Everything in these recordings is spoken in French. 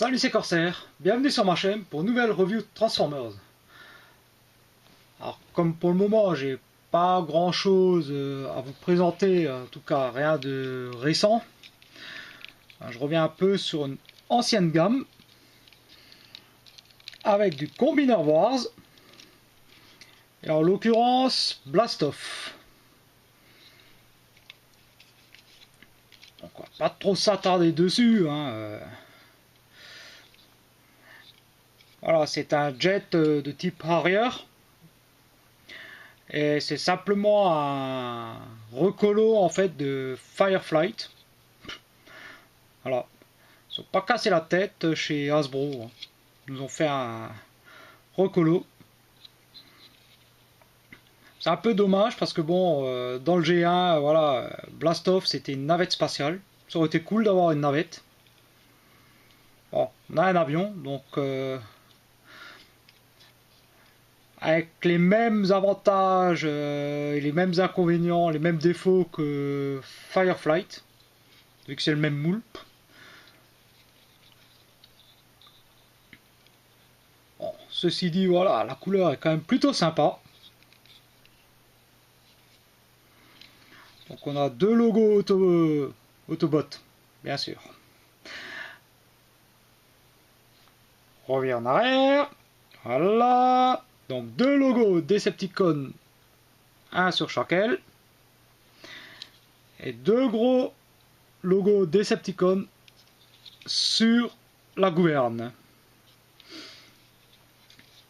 Salut, c'est Corsair, bienvenue sur ma chaîne pour une nouvelle review de Transformers. Alors comme pour le moment j'ai pas grand chose à vous présenter, en tout cas rien de récent, je reviens un peu sur une ancienne gamme avec du Combiner Wars et en l'occurrence Blastoff. Donc on va pas trop s'attarder dessus, Voilà, c'est un jet de type Harrier. Et c'est simplement un recolo en fait de Fireflight. Voilà. Ils n'ont pas cassé la tête chez Hasbro. Ils nous ont fait un recolo. C'est un peu dommage parce que bon, dans le G1, voilà, Blastoff c'était une navette spatiale. Ça aurait été cool d'avoir une navette. Bon, on a un avion, donc avec les mêmes avantages et les mêmes inconvénients, les mêmes défauts que Fireflight, vu que c'est le même moule. Bon, ceci dit, voilà, la couleur est quand même plutôt sympa. Donc on a deux logos Autobot, bien sûr. On revient en arrière. Voilà. Donc deux logos Decepticon, un sur chaque aile. Et deux gros logos Decepticon sur la gouverne.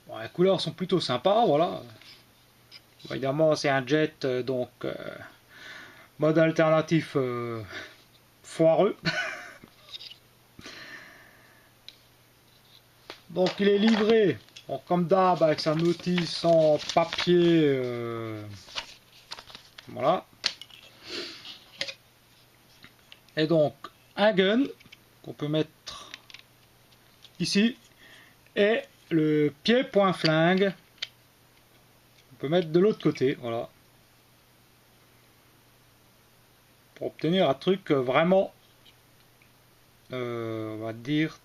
Bon, les couleurs sont plutôt sympas, voilà. Bon, évidemment c'est un jet, donc mode alternatif foireux. Donc il est livré, bon, comme d'hab, avec sa notice en papier. Voilà. Et donc un gun qu'on peut mettre ici. Et le pied point flingue. On peut mettre de l'autre côté. Voilà. Pour obtenir un truc vraiment, on va dire,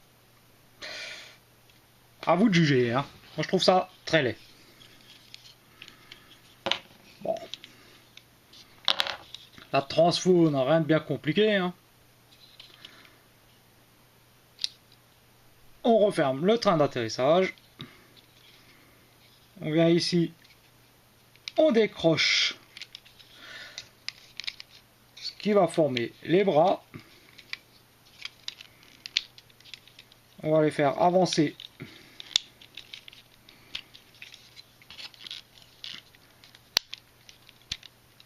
à vous de juger, hein. Moi je trouve ça très laid. Bon. La transfo n'a rien de bien compliqué, hein. On referme le train d'atterrissage. On vient ici. On décroche ce qui va former les bras. On va les faire avancer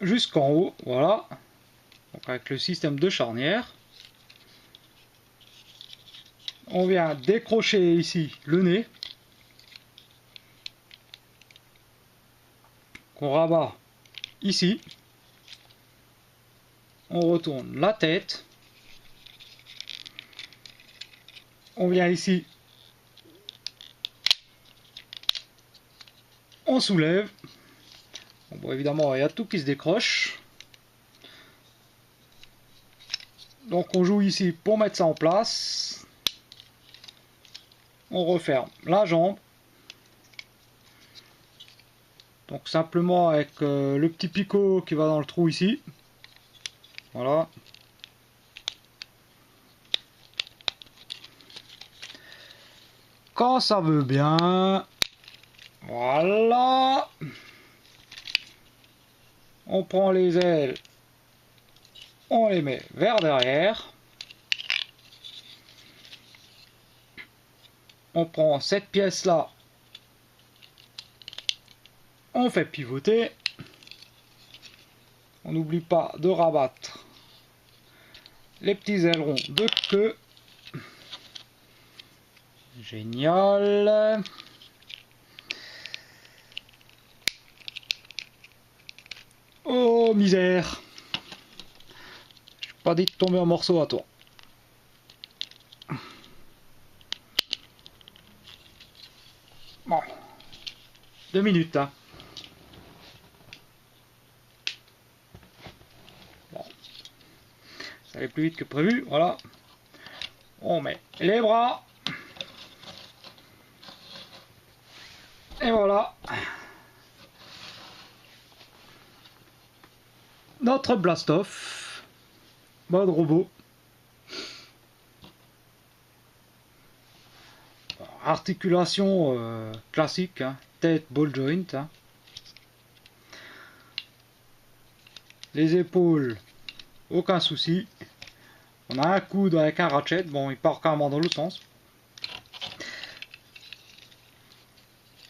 jusqu'en haut, voilà. Donc avec le système de charnière. On vient décrocher ici le nez, qu'on rabat ici. On retourne la tête. On vient ici. On soulève. Bon, évidemment, il y a tout qui se décroche. Donc on joue ici pour mettre ça en place. On referme la jambe. Donc simplement avec le petit picot qui va dans le trou ici. Voilà. Quand ça veut bien. Voilà. On prend les ailes. On les met vers derrière. On prend cette pièce là. On fait pivoter. On n'oublie pas de rabattre les petits ailerons de queue. Génial. Oh misère. Je n'ai pas dit de tomber en morceaux à toi. Bon. 2 minutes, hein. Bon. Ça allait plus vite que prévu, voilà. On met les bras. Et voilà. Notre Blastoff. Mode robot. Articulation classique, hein. Tête ball joint. Hein. Les épaules, aucun souci. On a un coude avec un ratchet. Bon, il part carrément dans l'autre sens.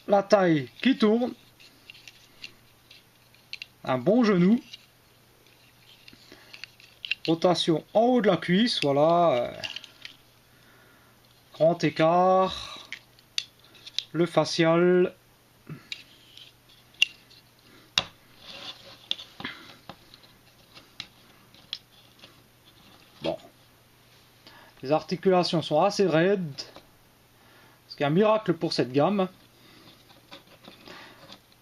La taille qui tourne. Un bon genou. Rotation en haut de la cuisse, voilà. Grand écart. Le facial. Bon. Les articulations sont assez raides. Ce qui est un miracle pour cette gamme.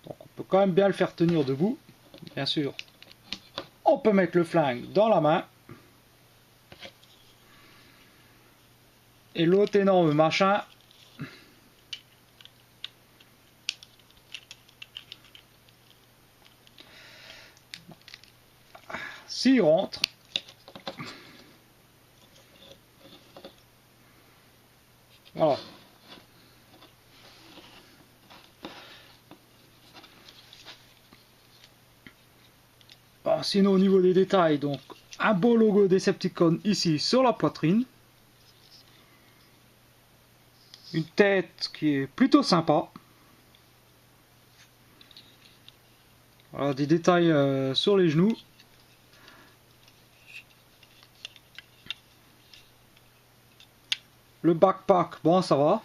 Donc on peut quand même bien le faire tenir debout. Bien sûr. On peut mettre le flingue dans la main. Et l'autre énorme machin. S'il rentre. Voilà. Bon, sinon au niveau des détails, donc un beau logo Decepticon ici sur la poitrine. Une tête qui est plutôt sympa. Voilà, des détails sur les genoux. Le backpack, bon ça va.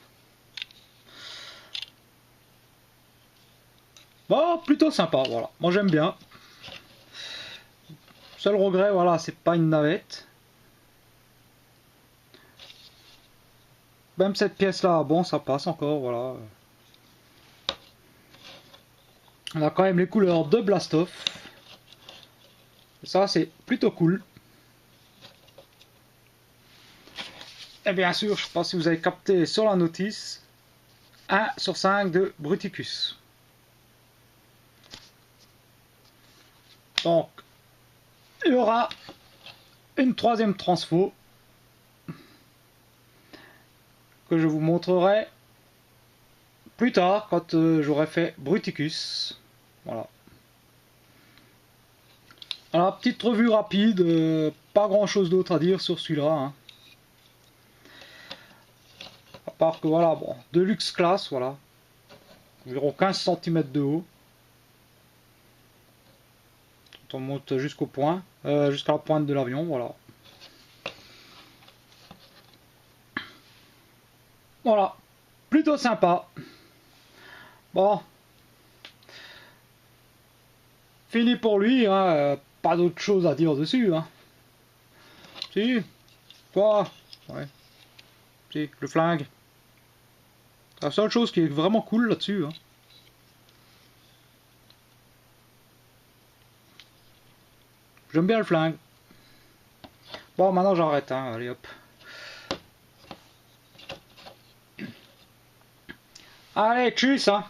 Bon, plutôt sympa, voilà. Moi j'aime bien. Seul regret, voilà, c'est pas une navette. Même cette pièce là, bon ça passe encore, voilà. On a quand même les couleurs de Blastoff. Ça c'est plutôt cool. Et bien sûr, je ne sais pas si vous avez capté sur la notice, 1 sur 5 de Bruticus. Donc, il y aura une troisième transfo que je vous montrerai plus tard quand j'aurai fait Bruticus. Voilà. Alors, petite revue rapide, pas grand chose d'autre à dire sur celui-là. Hein. À part que voilà, bon, Deluxe classe, voilà. Environ 15 cm de haut. On monte jusqu'au point, jusqu'à la pointe de l'avion, voilà. Voilà, plutôt sympa. Bon, fini pour lui, hein, pas d'autre chose à dire dessus. Hein. Si, quoi? Ouais. Si, le flingue. La seule chose qui est vraiment cool là-dessus. Hein. J'aime bien le flingue. Bon, maintenant j'arrête, hein. Allez hop. Allez, tchuss, hein.